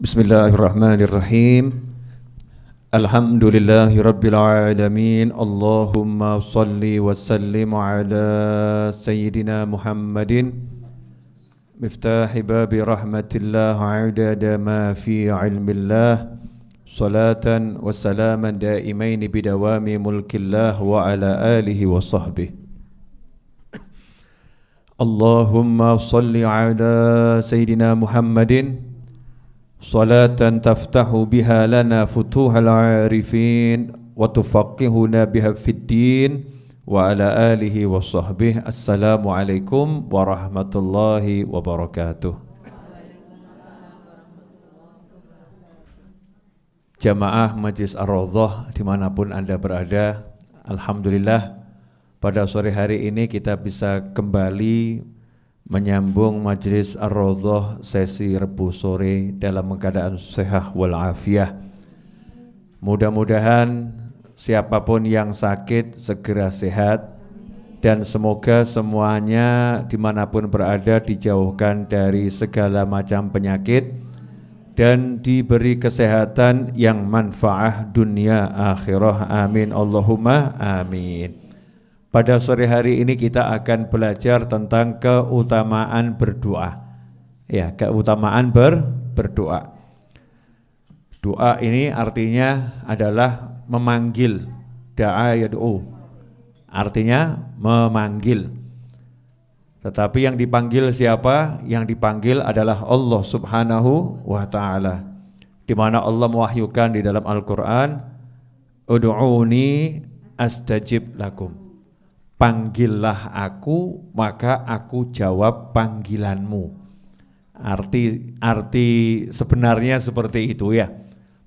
Bismillahirrahmanirrahim. Alhamdulillahi rabbil alamin. Allahumma salli wa sallim ala sayyidina Muhammadin miftahi babi rahmatillah adada ma fi ilmillah. Salatan wa salaman daimaini bidawami mulkillah wa ala alihi wa sahbihi. Allahumma salli ala sayyidina Muhammadin salatan taftahu biha lana futuhal arifin wa tufaqihuna biha fid din wa ala alihi wa sahbihi. Assalamualaikum warahmatullahi wabarakatuh. Jamaah Majlis Ar-Raudhah dimanapun Anda berada, alhamdulillah pada sore hari ini kita bisa kembali menyambung Majlis Ar-Raudhah sesi Rebu sore dalam keadaan sehat walafiat. Mudah-mudahan siapapun yang sakit segera sehat, dan semoga semuanya dimanapun berada dijauhkan dari segala macam penyakit dan diberi kesehatan yang manfaat dunia akhirah. Amin Allahumma amin. Pada sore hari ini kita akan belajar tentang keutamaan berdoa. Ya, keutamaan berdoa. Doa ini artinya adalah memanggil. Da'a yad'u. Artinya memanggil. Tetapi yang dipanggil siapa? Yang dipanggil adalah Allah Subhanahu wa taala. Di mana Allah mewahyukan di dalam Al-Qur'an, "Ud'uni astajib lakum." Panggillah aku, maka aku jawab panggilanmu. Arti sebenarnya seperti itu ya.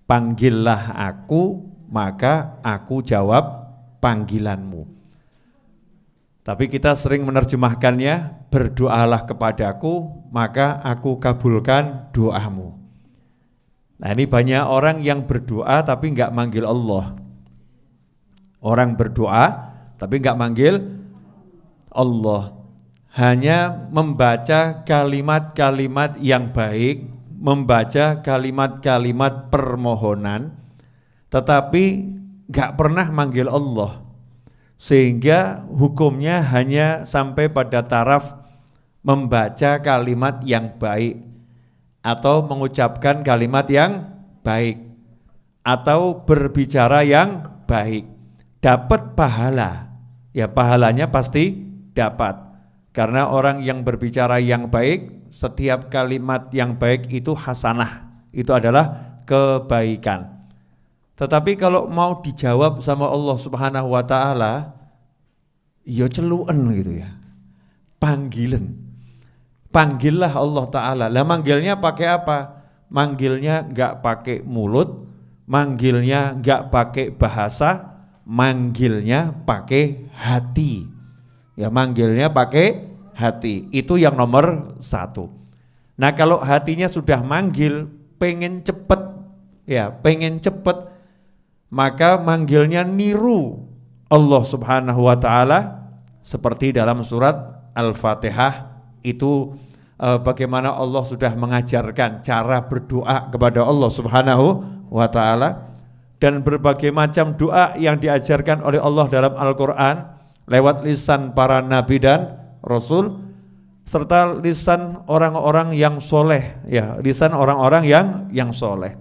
Panggillah aku, maka aku jawab panggilanmu. Tapi kita sering menerjemahkannya, berdoalah kepadaku, maka aku kabulkan doamu. Nah, ini banyak orang yang berdoa tapi enggak manggil Allah. Orang berdoa tapi enggak manggil Allah, hanya membaca kalimat-kalimat yang baik, membaca kalimat-kalimat permohonan, tetapi enggak pernah manggil Allah, sehingga hukumnya hanya sampai pada taraf membaca kalimat yang baik atau mengucapkan kalimat yang baik atau berbicara yang baik, dapat pahala. Ya, pahalanya pasti dapat. Karena orang yang berbicara yang baik, setiap kalimat yang baik itu hasanah, itu adalah kebaikan. Tetapi kalau mau dijawab sama Allah Subhanahu wa taala, ya celuen gitu ya. Panggilan. Panggillah Allah taala. Lah manggilnya pakai apa? Manggilnya enggak pakai mulut, manggilnya enggak pakai bahasa, manggilnya pakai hati. Ya, manggilnya pakai hati. Itu yang nomor satu. Nah, kalau hatinya sudah manggil, pengen cepet, ya, pengen cepet, maka manggilnya niru Allah Subhanahu wa taala seperti dalam surat Al-Fatihah itu bagaimana Allah sudah mengajarkan cara berdoa kepada Allah Subhanahu wa taala. Dan berbagai macam doa yang diajarkan oleh Allah dalam Al-Quran lewat lisan para nabi dan rasul, serta lisan orang-orang yang soleh, ya, lisan orang-orang yang soleh.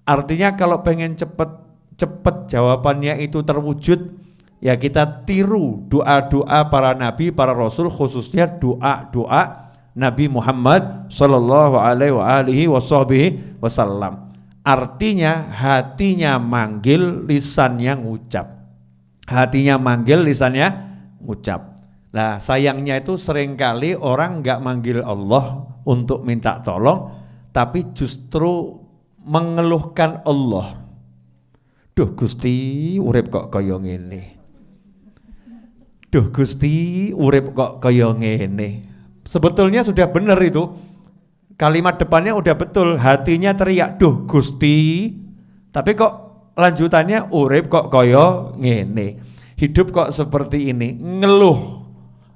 Artinya kalau pengen cepat jawabannya itu terwujud, ya kita tiru doa-doa para nabi, para rasul, khususnya doa-doa Nabi Muhammad sallallahu alaihi wasallam. Artinya hatinya manggil, lisannya ngucap. Hatinya manggil, lisannya ngucap. Nah, sayangnya itu seringkali orang enggak manggil Allah untuk minta tolong, tapi justru mengeluhkan Allah. Duh Gusti, urip kok kaya ngene. Duh Gusti, urip kok kaya ngene. Sebetulnya sudah benar itu. Kalimat depannya udah betul, hatinya teriak, duh Gusti, tapi kok lanjutannya urip kok kaya ngene, hidup kok seperti ini, ngeluh,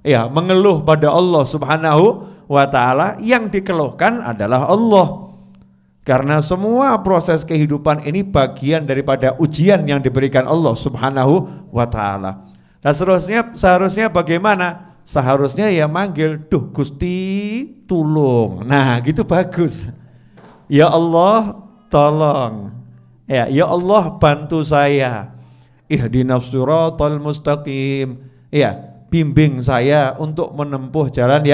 ya, mengeluh pada Allah Subhanahu wa ta'ala. Yang dikeluhkan adalah Allah. Karena semua proses kehidupan ini bagian daripada ujian yang diberikan Allah Subhanahu wa ta'ala. Nah seharusnya bagaimana? Seharusnya ya manggil, duh Gusti tulung. Nah gitu bagus. Ya Allah tolong. Ya Allah bantu saya. Ihdinas siratal mustaqim. Ya, bimbing saya untuk menempuh jalan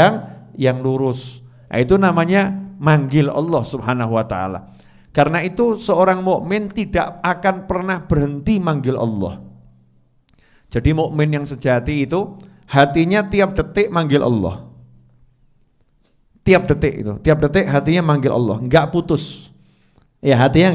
yang lurus. Nah, itu namanya manggil Allah Subhanahu wa taala. Karena itu seorang mukmin tidak akan pernah berhenti manggil Allah. Jadi mukmin yang sejati itu hatinya tiap detik manggil Allah. Tiap detik hatinya manggil Allah, enggak putus. Ya, hatinya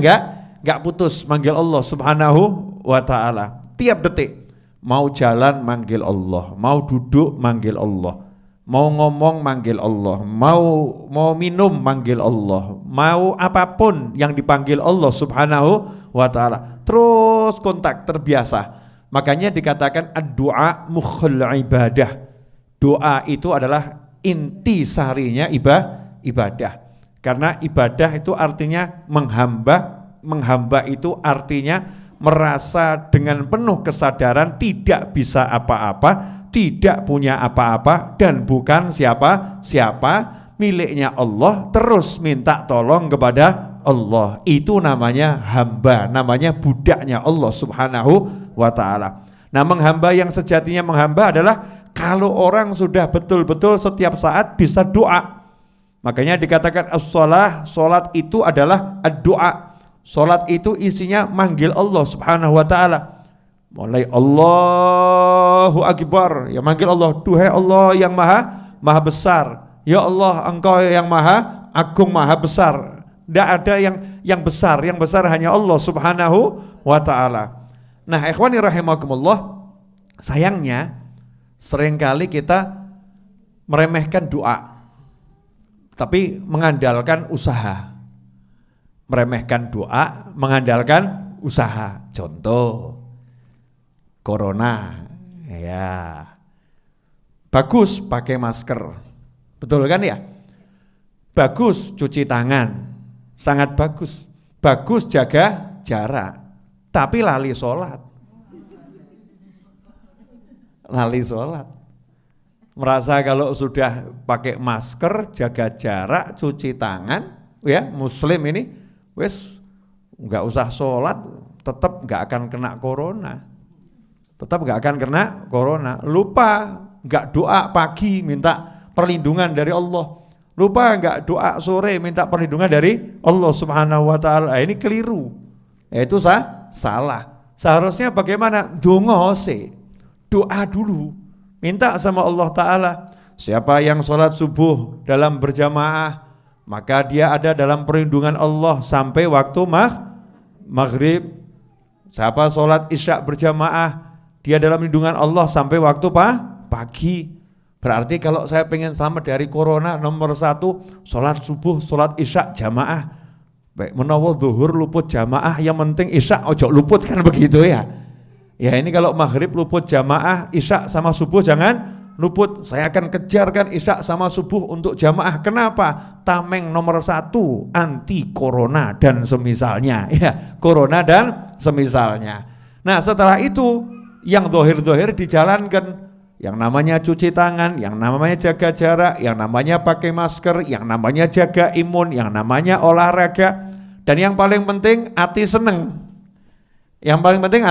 enggak putus manggil Allah Subhanahu wa taala. Tiap detik mau jalan manggil Allah, mau duduk manggil Allah, mau ngomong manggil Allah, mau minum manggil Allah, mau apapun yang dipanggil Allah Subhanahu wa taala. Terus kontak, terbiasa. Makanya dikatakan ad-du'a mukhul ibadah. Doa itu adalah inti sarinya ibadah. Karena ibadah itu artinya menghamba itu artinya merasa dengan penuh kesadaran tidak bisa apa-apa, tidak punya apa-apa dan bukan siapa-siapa, miliknya Allah, terus minta tolong kepada Allah. Itu namanya hamba, namanya budaknya Allah Subhanahu wa ta'ala. Nah, menghamba yang sejatinya menghamba adalah kalau orang sudah betul-betul setiap saat bisa doa. Makanya dikatakan as-shalah, salat itu adalah ad-doa. Salat itu isinya manggil Allah Subhanahu wa ta'ala. Mulai Allahu Akbar, ya manggil Allah, duhai Allah yang maha besar. Ya Allah, Engkau yang maha agung, maha besar. Tidak ada yang besar hanya Allah Subhanahu wa ta'ala. Nah, ikhwani rahimakumullah, sayangnya seringkali kita meremehkan doa, tapi mengandalkan usaha. Meremehkan doa, mengandalkan usaha. Contoh, corona, ya bagus pakai masker, betul kan ya? Bagus cuci tangan, sangat bagus. Bagus jaga jarak, tapi lali sholat. Lali sholat. Merasa kalau sudah pakai masker, jaga jarak, cuci tangan, ya muslim ini, wes nggak usah sholat, tetap nggak akan kena corona. Tetap nggak akan kena corona. Lupa nggak doa pagi minta perlindungan dari Allah. Lupa nggak doa sore minta perlindungan dari Allah Subhanahu wa ta'ala. Ini keliru. Itu salah. Seharusnya bagaimana? Doa dulu. Minta sama Allah Ta'ala. Siapa yang sholat subuh dalam berjamaah, maka dia ada dalam perlindungan Allah sampai waktu maghrib. Siapa sholat isya berjamaah, dia dalam lindungan Allah sampai waktu pagi. Berarti kalau saya pengen selamat dari corona, nomor 1 sholat subuh, sholat isya jamaah. Baik menawa zuhur luput jamaah, yang penting isya ojo luput, kan begitu ya. Ya ini kalau maghrib luput jamaah, isya sama subuh jangan luput. Saya akan kejarkan isya sama subuh untuk jamaah. Kenapa? Tameng nomor 1 anti corona dan semisalnya. Ya, corona dan semisalnya. Nah setelah itu yang dohir-dohir dijalankan. Yang namanya cuci tangan, yang namanya jaga jarak, yang namanya pakai masker, yang namanya jaga imun, yang namanya olahraga. Dan yang paling penting hati seneng. Yang paling penting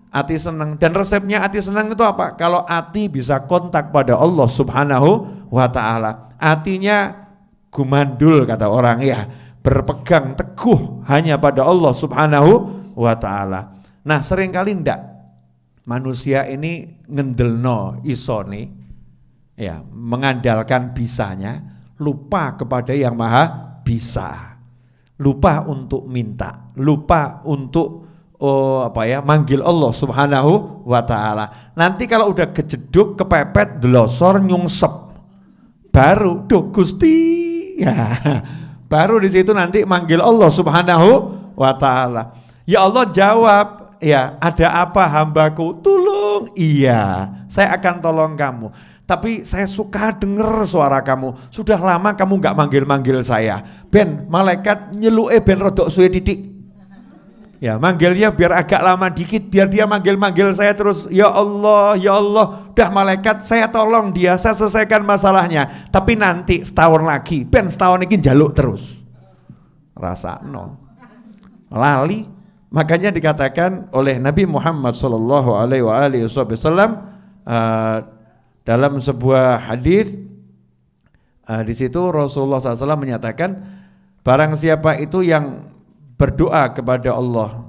hati senang. Dan resepnya hati senang itu apa? Kalau hati bisa kontak pada Allah Subhanahu wa ta'ala, hatinya gumandul kata orang ya, berpegang teguh hanya pada Allah Subhanahu wa ta'ala. Nah seringkali ndak manusia ini ngendelno isone ya, mengandalkan bisanya, lupa kepada yang maha bisa, lupa untuk minta, lupa untuk manggil Allah Subhanahu wa ta'ala. Nanti kalau udah kejeduk, kepepet, delosor, nyungsep, baru duh Gusti ya, baru di situ nanti manggil Allah Subhanahu wa ta'ala. Ya Allah jawab, ya ada apa hambaku, tolong, iya saya akan tolong kamu. tapi saya suka denger suara kamu. Sudah lama kamu nggak manggil-manggil saya. Ben, malaikat nyeluke ben rodok suwe titik. Ya, manggilnya biar agak lama dikit, biar dia manggil-manggil saya terus. Ya Allah, dah malaikat saya tolong dia, saya selesaikan masalahnya. Tapi nanti setahun lagi, ben setahun ini jaluk terus. Rasa no. Lali, makanya dikatakan oleh Nabi Muhammad sallallahu alaihi wasallam dalam sebuah hadis di situ Rasulullah SAW menyatakan barang siapa itu yang berdoa kepada Allah,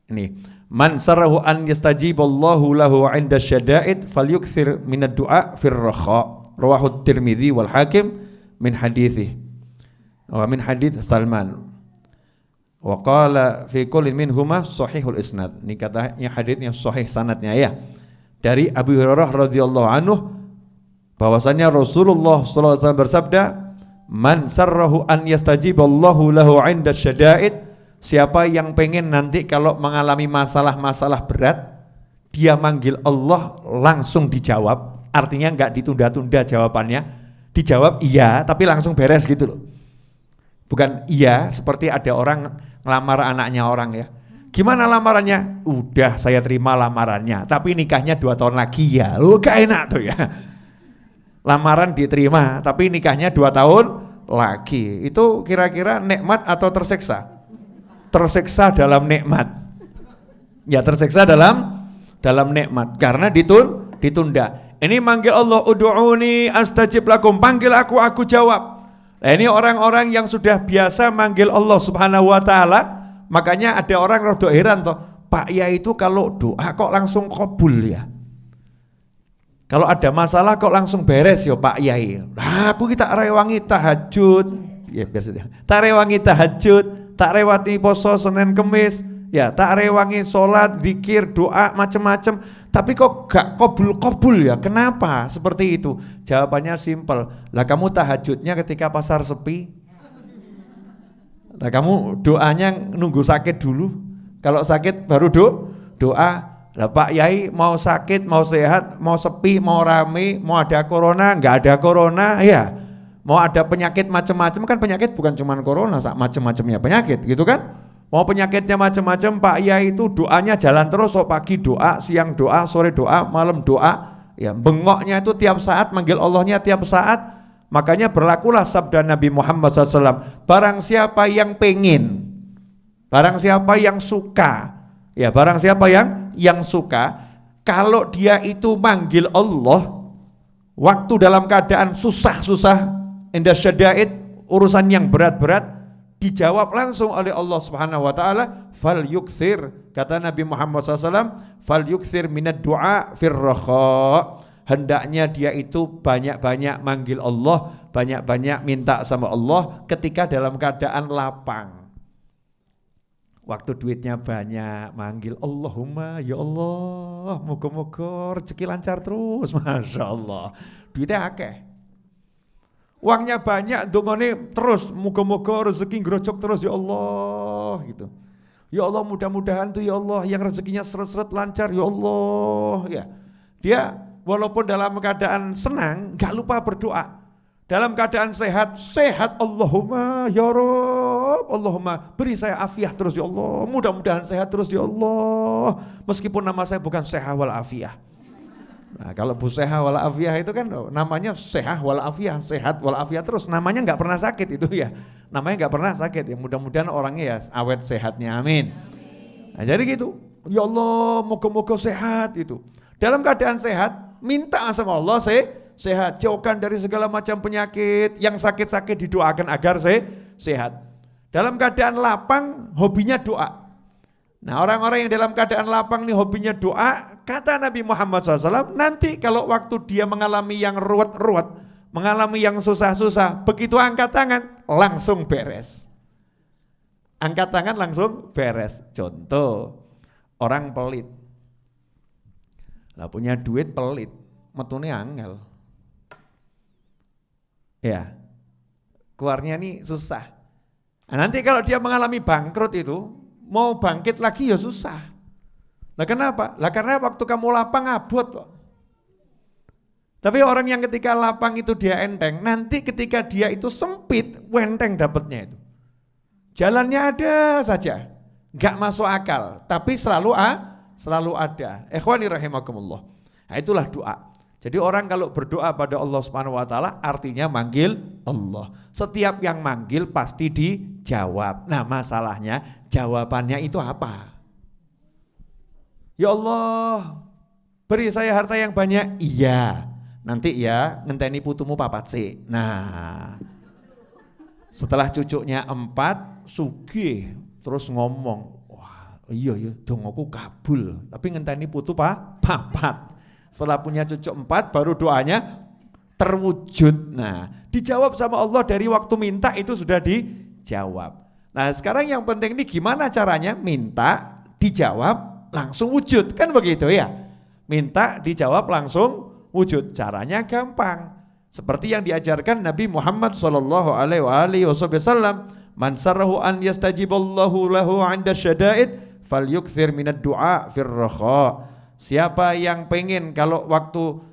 ini man sarahu an yastajiballahu lahu 'inda syada'id falyukthir minad du'a fir rakha, rawahu Tirmidzi wal Hakim min hadithi wa min hadits Salman wa qala fi kullin minhuma sahihul isnad. Ini katanya haditsnya sahih sanadnya ya, dari Abu Hurairah radhiyallahu anhu bahwasanya Rasulullah sallallahu alaihi wasallam bersabda, man sarrahu an yastajiballahu lahu 'inda syada'id, siapa yang pengen nanti kalau mengalami masalah-masalah berat dia manggil Allah langsung dijawab, artinya enggak ditunda-tunda jawabannya, dijawab iya tapi langsung beres gitu loh. Bukan iya seperti ada orang ngelamar anaknya orang ya, gimana lamarannya? Udah saya terima lamarannya tapi nikahnya 2 tahun lagi ya. Gak enak tuh ya. Lamaran diterima tapi nikahnya 2 tahun lagi. Itu kira-kira nikmat atau tersiksa? Tersiksa dalam nikmat. Ya tersiksa dalam nikmat karena ditunda. Ini manggil Allah, ud'uni astajib lakum, panggil aku jawab. Nah, ini orang-orang yang sudah biasa manggil Allah Subhanahu wa taala, makanya ada orang rada heran toh, Pak Yai itu kalau doa kok langsung kabul ya. Kalau ada masalah kok langsung beres ya Pak Yai. Nah, aku kita rewangi tahajud. Ya biasa. Tak rewangi tahajud, tak rewati poso Senin Kemis, ya tak rewangi sholat, zikir, doa macam-macam. Tapi kok gak kabul ya? Kenapa seperti itu? Jawabannya simpel. Lah kamu tahajudnya ketika pasar sepi. Lah kamu doanya nunggu sakit dulu. Kalau sakit baru doa. Lah Pak Yai mau sakit, mau sehat, mau sepi, mau rame, mau ada corona, enggak ada corona, ya. Mau ada penyakit macam-macam, kan penyakit bukan cuma corona, macam-macamnya penyakit gitu kan. Mau penyakitnya macam-macam, Pak Yai itu doanya jalan terus, so pagi doa, siang doa, sore doa, malam doa. Ya, bengoknya itu tiap saat, manggil Allahnya tiap saat. Makanya berlakulah sabda Nabi Muhammad SAW, barang siapa yang pengen, barang siapa yang suka, ya barang siapa yang suka, kalau dia itu manggil Allah waktu dalam keadaan susah-susah, inda syada'id, urusan yang berat-berat, dijawab langsung oleh Allah Subhanahu wa taala, fal yukthir, kata Nabi Muhammad SAW, fal yukthir minad du'a fir rakha, hendaknya dia itu banyak-banyak manggil Allah, banyak-banyak minta sama Allah ketika dalam keadaan lapang. Waktu duitnya banyak, manggil Allahumma ya Allah, moga-moga rezeki lancar terus, Masya Allah. Duitnya akeh, uangnya banyak, dongane terus, moga-moga rezeki ngerocok terus ya Allah gitu. Ya Allah, mudah-mudahan tuh ya Allah yang rezekinya seret-seret lancar ya Allah ya. Dia walaupun dalam keadaan senang gak lupa berdoa. Dalam keadaan sehat, Allahumma ya Rabb, Allahumma beri saya afiah terus ya Allah, mudah-mudahan sehat terus ya Allah, meskipun nama saya bukan sehat wal afiah. Nah, kalau Bu Seha wal Afiyah itu kan namanya Seha wal Afiyah, sehat wal Afiyah terus, namanya nggak pernah sakit itu ya, namanya nggak pernah sakit ya, mudah-mudahan orangnya ya awet sehatnya, amin. Nah, jadi gitu, ya Allah moga-moga sehat itu. Dalam keadaan sehat, minta sama Allah sehat, jauhkan dari segala macam penyakit, yang sakit-sakit didoakan agar sehat. Dalam keadaan lapang, hobinya doa. Nah, orang-orang yang dalam keadaan lapang nih hobinya doa, kata Nabi Muhammad SAW, nanti kalau waktu dia mengalami yang ruwet-ruwet, mengalami yang susah-susah, begitu angkat tangan, langsung beres. Angkat tangan langsung beres. Contoh, orang pelit. Lah punya duit pelit, metune angel. Ya, keluarnya nih susah. Nah, nanti kalau dia mengalami bangkrut itu, mau bangkit lagi ya susah. Lah kenapa? Lah karena waktu kamu lapang abot kok. Tapi orang yang ketika lapang itu dia enteng, nanti ketika dia itu sempit, enteng dapatnya itu. Jalannya ada saja, gak masuk akal, tapi selalu ada. Ikhwani rahimakumullah. Nah, itulah doa. Jadi orang kalau berdoa pada Allah Subhanahu wa taala artinya manggil Allah. Setiap yang manggil pasti dijawab. Nah, masalahnya jawabannya itu apa? Ya Allah, beri saya harta yang banyak. Iya. Nanti ya ngenteni putumu papat sih. Nah, setelah cucunya 4 sugih terus ngomong, wah iya ya dongoku kabul, tapi ngenteni putu papat. Setelah punya cucu 4 baru doanya terwujud. Nah, dijawab sama Allah dari waktu minta itu sudah dijawab. Nah, sekarang yang penting ini gimana caranya minta dijawab langsung wujud, kan begitu ya? Minta dijawab langsung wujud. Caranya gampang. Seperti yang diajarkan Nabi Muhammad sallallahu alaihi wasallam, "Man sarrahu an yastajiballahu lahu 'inda syada'id falyukthir minad du'a fir rakha." Siapa yang pengen kalau waktu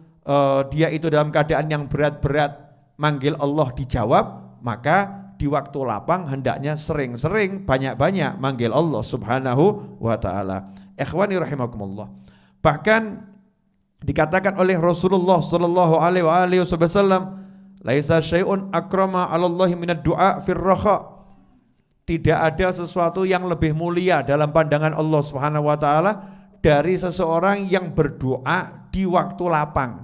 dia itu dalam keadaan yang berat-berat manggil Allah dijawab, maka di waktu lapang hendaknya sering-sering banyak-banyak manggil Allah Subhanahu wa taala. Ikhwani rahimakumullah. Bahkan dikatakan oleh Rasulullah sallallahu alaihi wasallam, "Laisa syai'un akrama 'ala Allah minad du'a fir rakha." Tidak ada sesuatu yang lebih mulia dalam pandangan Allah Subhanahu wa taala dari seseorang yang berdoa di waktu lapang.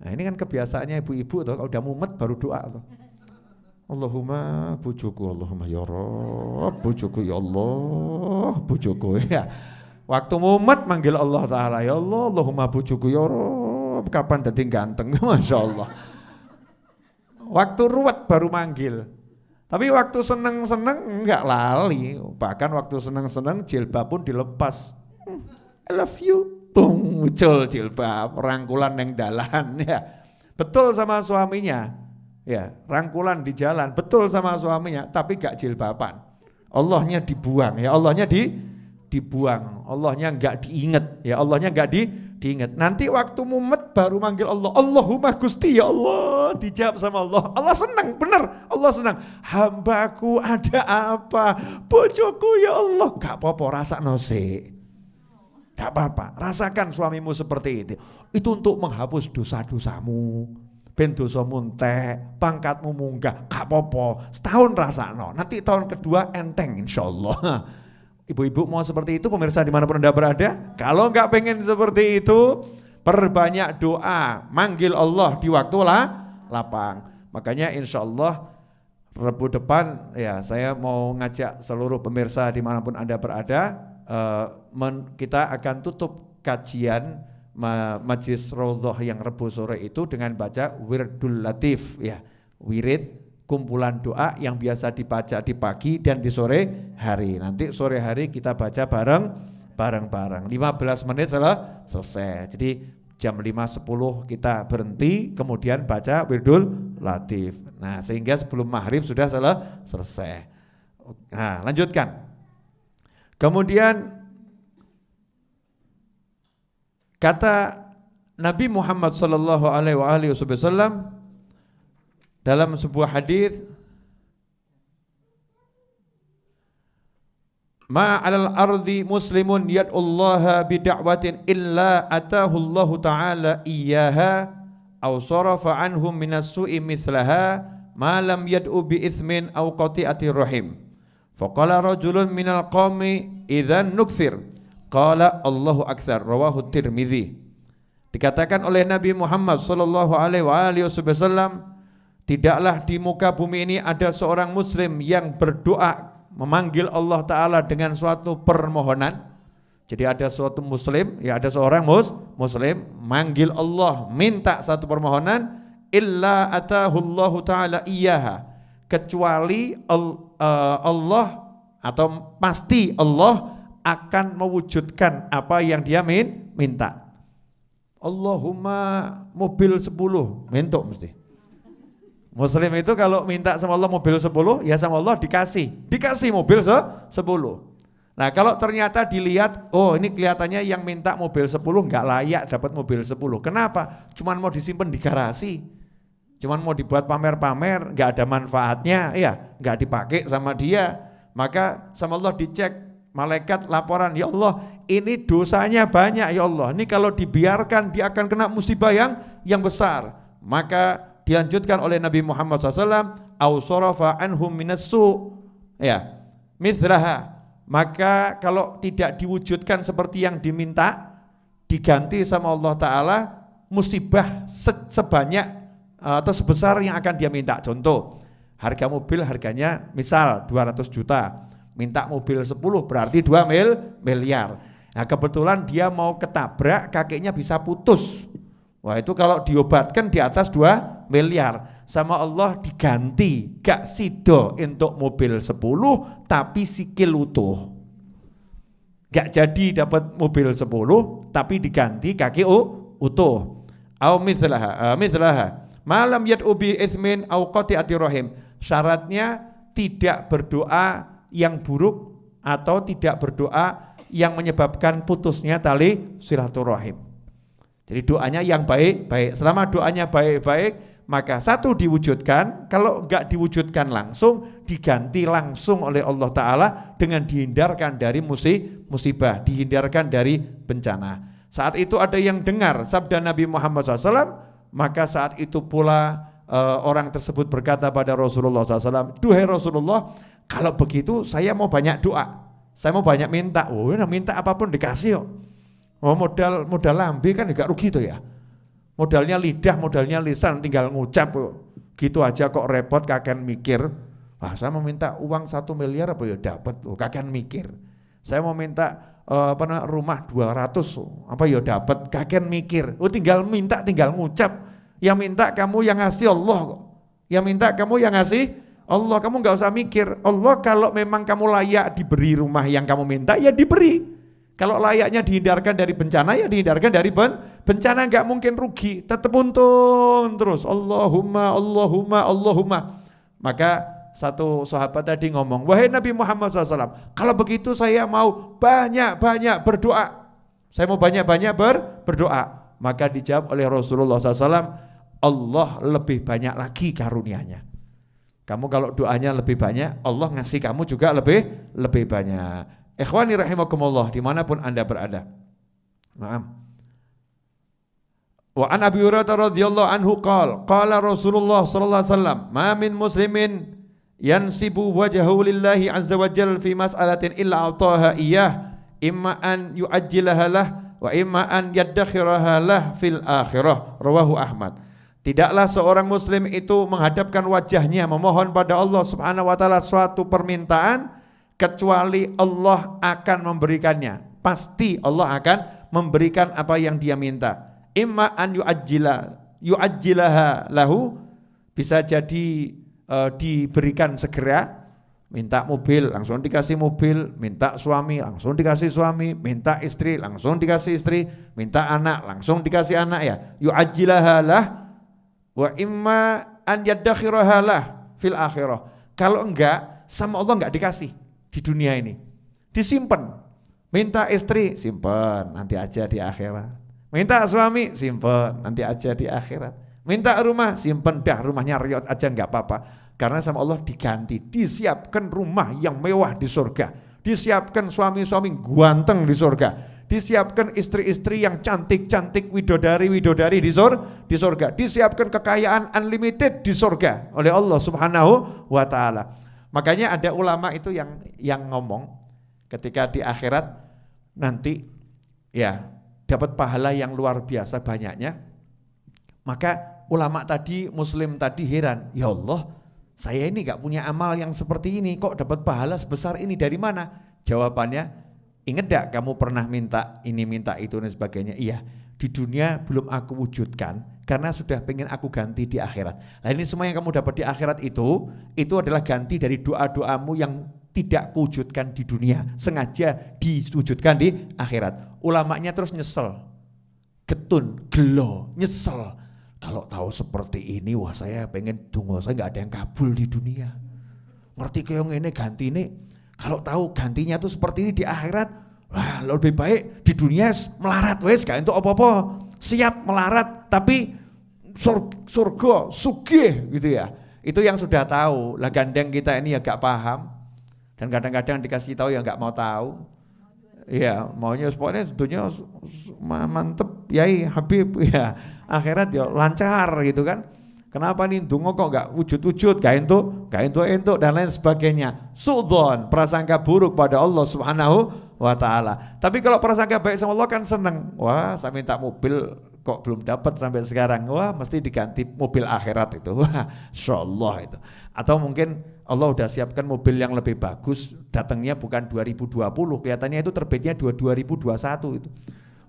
Nah, ini kan kebiasaannya ibu-ibu tuh, kalau udah mumet baru doa tuh. Allahumma bujuku, Allahumma ya Rabb, bujuku ya Allah, bujuku ya. Waktu mumet manggil Allah Ta'ala, ya Allah, Allahumma bujuku ya Rabb, kapan dadi ganteng, Masya Allah. Waktu ruwet baru manggil. Tapi waktu seneng-seneng enggak lali, bahkan waktu seneng-seneng jilbab pun dilepas. I love you, muncul jilbab, rangkulan neng dalan ya. Betul sama suaminya, ya rangkulan di jalan, betul sama suaminya, tapi gak jilbaban. Allahnya dibuang, ya Allahnya dibuang, Allahnya enggak diinget, ya Allahnya enggak diinget. Nanti waktu mumet baru manggil Allah, Allahumma Gusti ya Allah, dijawab sama Allah. Allah senang, benar, Allah senang. Hambaku ada apa? Bojoku ya Allah, gak apa-apa rasakno sik. Gak apa-apa, rasakan suamimu seperti itu. Itu untuk menghapus dosa-dosamu. Ben dosamu entek, pangkatmu munggah, gak apa-apa. Setahun rasakno, nanti tahun kedua enteng insyaallah. Ibu-ibu mau seperti itu pemirsa dimanapun Anda berada? Kalau enggak pengen seperti itu, perbanyak doa, manggil Allah di waktu lapang. Makanya insya Allah Rabu depan ya saya mau ngajak seluruh pemirsa dimanapun Anda berada, kita akan tutup kajian Majlis Raudhah yang Rabu sore itu dengan baca Wirdul Latif ya, wirid kumpulan doa yang biasa dibaca di pagi dan di sore hari. Nanti sore hari kita baca bareng-bareng. 15 menit selesai. Jadi jam 5.10 kita berhenti, kemudian baca Wirdul Latif. Nah, sehingga sebelum maghrib sudah selesai. Nah, lanjutkan. Kemudian kata Nabi Muhammad sallallahu alaihi wasallam dalam sebuah hadis, ma 'alal ardi muslimun yad'ullaha bid'awatin illa atahu Allah taala iyyaha aw sarafa anhum minas su'i mithlaha ma lam yad'u bi itsmin aw qati'ati rahim. Faqala rajulun minal qaumi idzan nukthir. Qala Allahu aktsar, rawahu Tirmidzi. Dikatakan oleh Nabi Muhammad sallallahu alaihi wasallam, tidaklah di muka bumi ini ada seorang muslim yang berdoa memanggil Allah Ta'ala dengan suatu permohonan. Jadi ada suatu muslim, ya ada seorang muslim manggil Allah, minta satu permohonan, illa atahullahu ta'ala iyaha, kecuali Allah atau pasti Allah akan mewujudkan apa yang dia minta. Allahumma mobil 10, mentok mesti. Muslim itu kalau minta sama Allah mobil 10, ya sama Allah dikasih mobil 10. Nah kalau ternyata dilihat, oh ini kelihatannya yang minta mobil 10 nggak layak dapat mobil 10. Kenapa? Cuman mau disimpan di garasi, cuman mau dibuat pamer-pamer, nggak ada manfaatnya, ya nggak dipakai sama dia. Maka sama Allah dicek, malaikat laporan, ya Allah ini dosanya banyak ya Allah, ini kalau dibiarkan dia akan kena musibah yang besar. Maka dilanjutkan oleh Nabi Muhammad SAW, au sarafa anhum minassu, ya mithlaha. Maka kalau tidak diwujudkan seperti yang diminta, diganti sama Allah Ta'ala musibah sebanyak atau sebesar yang akan dia minta. Contoh, harga mobil harganya misal 200 juta, minta mobil 10 berarti 2 miliar. Nah kebetulan dia mau ketabrak, kakinya bisa putus. Wah itu kalau diobatkan di atas 2 miliar. Sama Allah diganti, gak sido untuk mobil 10 tapi sikil utuh. Gak jadi dapat mobil 10 tapi diganti kaki utuh. Au mithlaha malam yad'u bi itsmin au qati'ati rahim. Syaratnya tidak berdoa yang buruk atau tidak berdoa yang menyebabkan putusnya tali silaturahim. Jadi doanya yang baik-baik. Selama doanya baik-baik, maka satu diwujudkan, kalau enggak diwujudkan langsung, diganti langsung oleh Allah Ta'ala dengan dihindarkan dari musibah, dihindarkan dari bencana. Saat itu ada yang dengar sabda Nabi Muhammad SAW, maka saat itu pula orang tersebut berkata pada Rasulullah SAW, duhai Rasulullah, kalau begitu saya mau banyak doa, saya mau banyak minta. Oh, minta apapun dikasih kok. Oh, modal lambe kan enggak rugi tuh ya. Modalnya lidah, modalnya lisan, tinggal ngucap gitu aja kok repot, kakean mikir. Wah, saya mau minta uang 1 miliar apa ya dapat, kakean mikir. Saya mau minta rumah 200 apa ya dapat, kakean mikir. Oh, tinggal minta, tinggal ngucap. Yang minta kamu, yang ngasih Allah kok. Yang minta kamu, yang ngasih Allah. Kamu enggak usah mikir. Allah kalau memang kamu layak diberi rumah yang kamu minta, ya diberi. Kalau layaknya dihindarkan dari bencana, ya dihindarkan dari bencana, enggak mungkin rugi, tetap untung terus. Allahumma, Allahumma, Allahumma. Maka satu sahabat tadi ngomong, wahai Nabi Muhammad SAW, kalau begitu saya mau banyak-banyak berdoa. Saya mau banyak-banyak berdoa. Maka dijawab oleh Rasulullah SAW, Allah lebih banyak lagi karunianya. Kamu kalau doanya lebih banyak, Allah ngasih kamu juga lebih banyak. Ikhwani rahimakumullah dimanapun anda berada. Naam. Wa an Abi Hurairah radhiyallahu anhu qala Rasulullah sallallahu alaihi wasallam, ma min muslimin yansibu wajhahu lillahi azza wa jalla fi mas'alatin illa ataha iyyah, imma an yu'ajjilaha lah wa imma an yaddakhiraha lah fil akhirah. Rawahu Ahmad. Tidaklah seorang muslim itu menghadapkan wajahnya memohon pada Allah Subhanahu wa taala suatu permintaan kecuali Allah akan memberikannya. Pasti Allah akan memberikan apa yang dia minta. Imma an yu'ajjilaha lahu, bisa jadi diberikan segera. Minta mobil langsung dikasih mobil, minta suami langsung dikasih suami, minta istri langsung dikasih istri, minta anak langsung dikasih anak, ya. Yu'ajjilaha lah wa imma an yaddakhiraha lah fil akhirah. Kalau enggak, sama Allah enggak dikasih di dunia ini, disimpan. Minta istri, simpan, nanti aja di akhirat. Minta suami, simpan, nanti aja di akhirat. Minta rumah, simpan, dah rumahnya riot aja enggak apa-apa. Karena sama Allah diganti, disiapkan rumah yang mewah di surga, disiapkan suami-suami ganteng di surga, disiapkan istri-istri yang cantik-cantik, widodari-widodari di surga, disiapkan kekayaan unlimited di surga oleh Allah Subhanahu wa ta'ala. Makanya ada ulama itu yang ngomong ketika di akhirat nanti ya dapat pahala yang luar biasa banyaknya. Maka ulama tadi, muslim tadi heran, ya Allah, saya ini gak punya amal yang seperti ini, kok dapat pahala sebesar ini dari mana? Jawabannya, ingat gak kamu pernah minta ini, minta itu dan sebagainya? Iya, di dunia belum aku wujudkan karena sudah pengen aku ganti di akhirat. Nah ini semua yang kamu dapat di akhirat itu adalah ganti dari doa-doamu yang tidak kuwujudkan di dunia, sengaja diwujudkan di akhirat. Ulamanya terus nyesel, getun, gelo, nyesel. Kalau tahu seperti ini, wah saya pengen dungo, saya gak ada yang kabul di dunia. Ngerti kayak ini ganti ini, Kalau tahu gantinya tuh seperti ini di akhirat, wah lebih baik di dunia melarat wes gak entuk apa-apa. Siap melarat tapi surga sugih gitu ya. Itu yang sudah tahu. Lah gandeng kita ini ya gak paham. Dan kadang-kadang dikasih tahu ya gak mau tahu. Iya, maunya pokoknya dunia mantep, yai Habib ya. Akhirat ya lancar gitu kan. Kenapa nih dungo kok gak wujud-wujud, gak entuk dan lain sebagainya. Sudzon, prasangka buruk pada Allah Subhanahu wa taala. Tapi kalau prasangka baik sama Allah kan seneng. Wah, saya minta mobil kok belum dapat sampai sekarang. Wah, mesti diganti mobil akhirat itu. Wah, insyaallah itu. Atau mungkin Allah udah siapkan mobil yang lebih bagus, datangnya bukan 2020, kelihatannya itu terbitnya 2021 itu.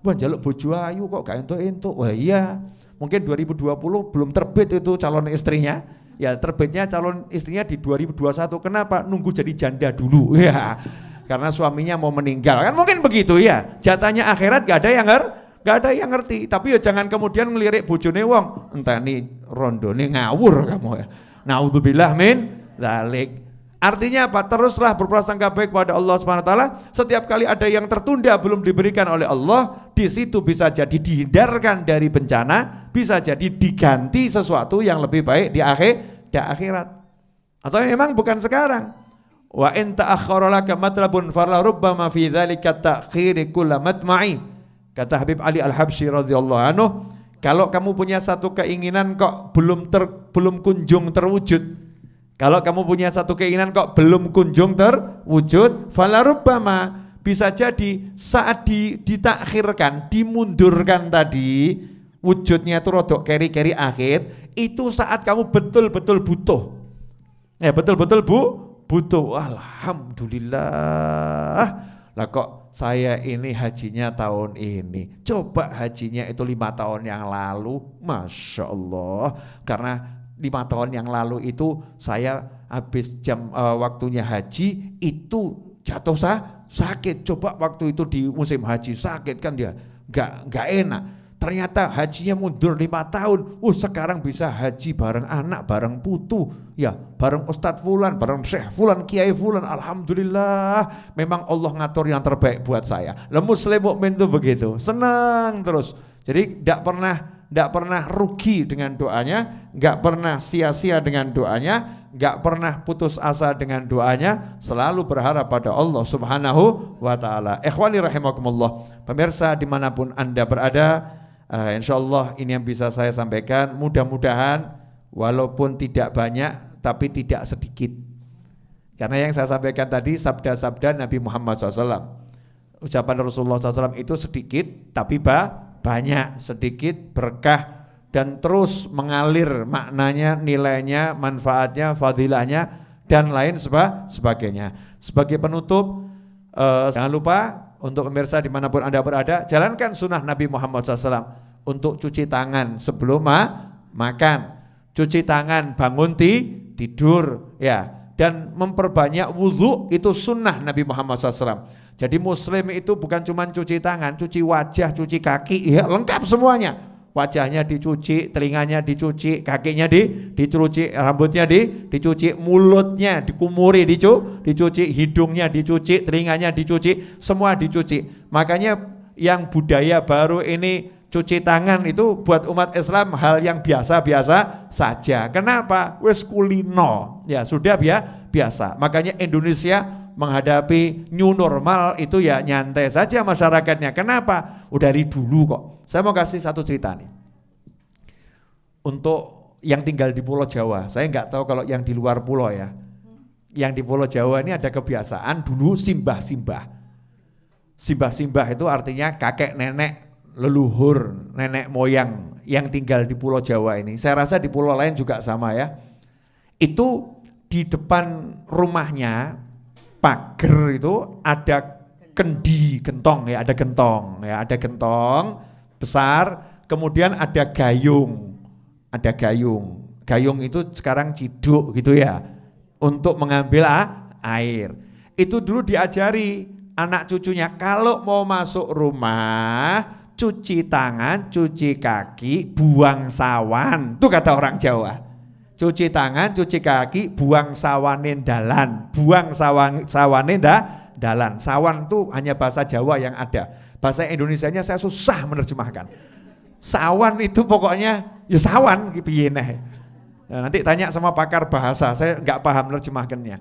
Wah, njaluk bojo ayu kok gak entuk-entuk. Wah iya, mungkin 2020 belum terbit itu calon istrinya. Ya terbitnya calon istrinya di 2021. Kenapa? Nunggu jadi janda dulu. Ya, karena suaminya mau meninggal. Kan mungkin begitu ya. Jatahnya akhirat gak ada yang ngerti. Tapi ya jangan kemudian ngelirik bojone wong. Entah nih rondone ngawur kamu ya. Naudzubillah min dzalik. Artinya apa? Teruslah berprasangka baik kepada Allah Subhanahu wa taala. Setiap kali ada yang tertunda belum diberikan oleh Allah, di situ bisa jadi dihindarkan dari bencana, bisa jadi diganti sesuatu yang lebih baik di akhirat. Atau memang bukan sekarang. Wa in ta'akhkhara laka matlabun fala rubbama fi dzalika ta'khiri kull matma'i. Kata Habib Ali Al-Habsyi radhiyallahu anhu, kalau kamu punya satu keinginan kok belum kunjung terwujud. Kalau kamu punya satu keinginan kok belum kunjung terwujud, fala rubbama, bisa jadi saat ditakhirkan, dimundurkan tadi, wujudnya itu rodok keri-keri akhir, itu saat kamu betul-betul butuh. Ya betul-betul butuh. Alhamdulillah. Lah kok saya ini hajinya tahun ini, coba hajinya itu 5 tahun yang lalu, Masya Allah. Karena 5 tahun yang lalu itu saya habis waktunya haji itu jatuh sakit. Coba waktu itu di musim haji sakit kan dia nggak enak. Ternyata hajinya mundur 5 tahun. Sekarang bisa haji bareng anak, bareng putu, ya bareng Ustadz Fulan, bareng Syekh Fulan, Kiai Fulan. Alhamdulillah, memang Allah ngatur yang terbaik buat saya. Muslim mukmin itu begitu, senang terus. Jadi tidak pernah rugi dengan doanya, nggak pernah sia-sia dengan doanya, nggak pernah putus asa dengan doanya, selalu berharap pada Allah Subhanahu wa taala. Ikhwani rahimakumullah, pemirsa dimanapun Anda berada, insyaallah ini yang bisa saya sampaikan. Mudah-mudahan walaupun tidak banyak tapi tidak sedikit. Karena yang saya sampaikan tadi sabda-sabda Nabi Muhammad SAW, ucapan Rasulullah SAW itu sedikit tapi banyak, sedikit berkah dan terus mengalir maknanya, nilainya, manfaatnya, fadilahnya dan lain sebagainya. Sebagai penutup, jangan lupa untuk pemirsa dimanapun Anda berada, jalankan sunnah Nabi Muhammad SAW untuk cuci tangan sebelum makan, cuci tangan bangun tidur, ya, dan memperbanyak wudhu itu sunnah Nabi Muhammad SAW. Jadi muslim itu bukan cuma cuci tangan, cuci wajah, cuci kaki, ya lengkap semuanya. Wajahnya dicuci, telinganya dicuci, kakinya dicuci, rambutnya dicuci, mulutnya dikumuri, dicuci, hidungnya dicuci, telinganya dicuci, semua dicuci. Makanya yang budaya baru ini cuci tangan itu buat umat Islam hal yang biasa-biasa saja. Kenapa? Wes kulino, ya sudah biasa. Makanya Indonesia menghadapi new normal itu ya nyantai saja masyarakatnya. Kenapa? Udah dari dulu kok. Saya mau kasih satu cerita nih. Untuk yang tinggal di Pulau Jawa, saya nggak tahu kalau yang di luar pulau ya. Yang di Pulau Jawa ini ada kebiasaan dulu simbah-simbah. Simbah-simbah itu artinya kakek nenek, leluhur, nenek moyang yang tinggal di Pulau Jawa ini. Saya rasa di pulau lain juga sama ya. Itu di depan rumahnya pagar itu ada gentong ya, ada gentong besar, kemudian ada gayung. Gayung itu sekarang ciduk gitu ya, untuk mengambil air. Itu dulu diajari anak cucunya kalau mau masuk rumah cuci tangan, cuci kaki, buang sawan. Itu kata orang Jawa. cuci tangan, cuci kaki, buang sawane dalan, buang sawane dalan. Sawan itu hanya bahasa Jawa yang ada. Bahasa Indonesianya saya susah menerjemahkan. Sawan itu pokoknya ya sawan piye neh. Nah, nanti tanya sama pakar bahasa, saya nggak paham menerjemahkannya.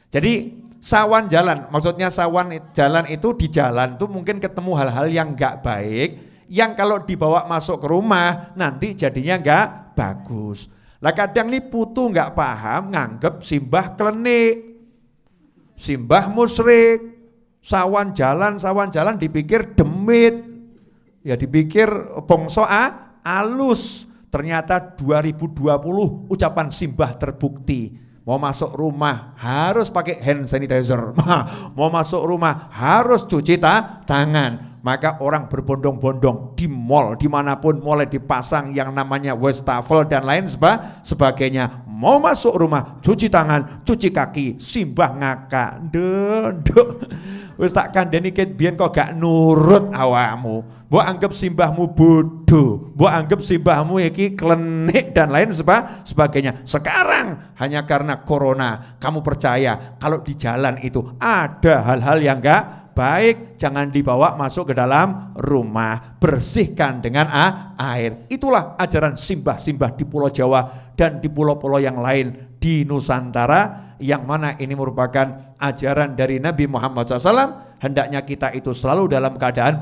Jadi sawan jalan, maksudnya sawan jalan itu di jalan tuh mungkin ketemu hal-hal yang nggak baik, yang kalau dibawa masuk ke rumah nanti jadinya nggak bagus. Lah kadang nih putu nggak paham, nganggep simbah klenik, simbah musyrik, sawan jalan dipikir demit, ya dipikir bongso alus. Ternyata 2020 ucapan simbah terbukti. Mau masuk rumah harus pakai hand sanitizer. Mau masuk rumah harus cuci tangan. Maka orang berbondong-bondong di mall dimanapun mulai dipasang yang namanya wastafel dan lain sebagainya. Mau masuk rumah cuci tangan, cuci kaki, simbah ngakak. Denduk. Wis tak kandhani ket biyen kok gak nurut awakmu. Mbok anggap simbahmu bodoh, mbok anggap simbahmu iki klenik dan lain sebagainya. Sekarang hanya karena corona kamu percaya kalau di jalan itu ada hal-hal yang enggak baik, jangan dibawa masuk ke dalam rumah. Bersihkan dengan air. Itulah ajaran simbah-simbah di Pulau Jawa dan di pulau-pulau yang lain di Nusantara, yang mana ini merupakan ajaran dari Nabi Muhammad SAW. Hendaknya kita itu selalu dalam keadaan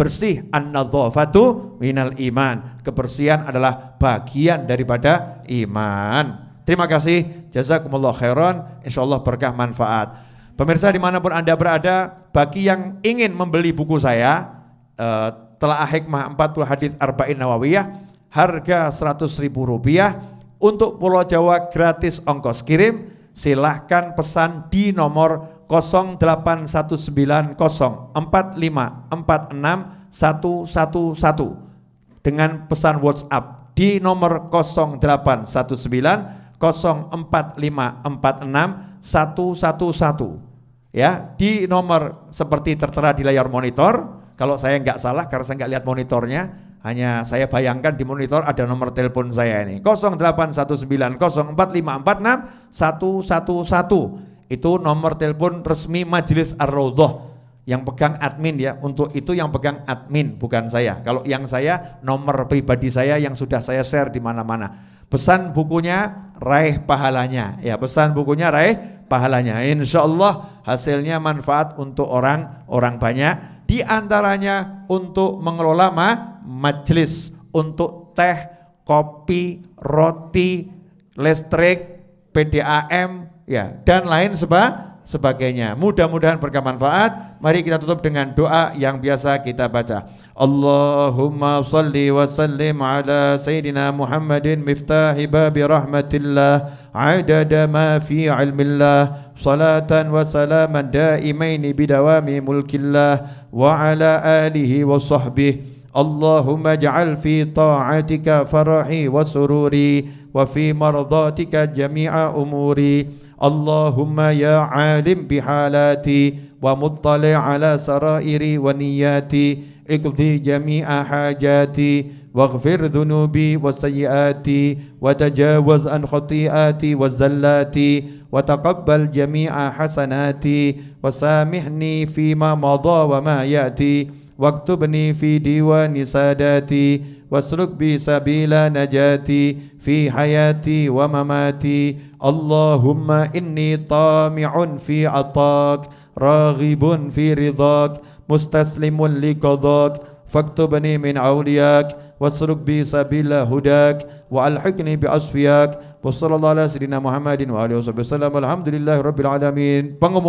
bersih. An-nadzafatu minal iman. Kebersihan adalah bagian daripada iman. Terima kasih, jazakumullah khairan, insyaallah berkah manfaat. Pemirsa dimanapun Anda berada, bagi yang ingin membeli buku saya, Telaah Hikmah 40 Hadits Arba'in Nawawiyah, harga Rp100.000, untuk Pulau Jawa gratis ongkos kirim. Silahkan pesan di nomor 0819454611 dengan pesan WhatsApp di nomor 081904546111 ya, di nomor seperti tertera di layar monitor. Kalau saya nggak salah, karena saya nggak lihat monitornya, hanya saya bayangkan di monitor ada nomor telepon saya ini 081904546111. Itu nomor telepon resmi Majelis Ar-Raudhah yang pegang admin ya. Untuk itu yang pegang admin, bukan saya. Kalau yang saya nomor pribadi saya yang sudah saya share di mana-mana. Pesan bukunya, raih pahalanya. Ya, pesan bukunya, raih pahalanya. Insyaallah hasilnya manfaat untuk orang banyak. Di antaranya untuk mengelola majelis, untuk teh, kopi, roti, listrik, PDAM, ya, dan lain sebagainya. Mudah-mudahan berkah manfaat. Mari kita tutup dengan doa yang biasa kita baca. Allahumma salli wa sallim ala Sayyidina Muhammadin miftahi babi rahmatillah adada ma fi ilmillah salatan wa salaman daimaini bidawami mulkillah wa ala alihi wa sahbihi. Allahumma ja'al fi ta'atika farahi wa sururi wa fi mardatika jami'a umuri. Allahumma ya alim bihalati wa muttali' ala sarairi wa niyati iqdi jami'a hajati waghfir dhunubi wa sayyiati wa tajawaz an khati'ati wa zallati wa taqabbal jami'a hasanati wa samihni fima madha wa ma yati waktubni fi diwani sadati wasluk bi sabila najati fi hayati wa mamati. Allahumma inni tami'un fi atak raghibun fi ridak mustaslimun li qadak faktubni min awliyak wasluk bi sabila hudak wa alhiqni bi asfiyak wa sallallahu ala sayyidina Muhammadin wa alihi wasallam. Alhamdulillahi rabbil alamin.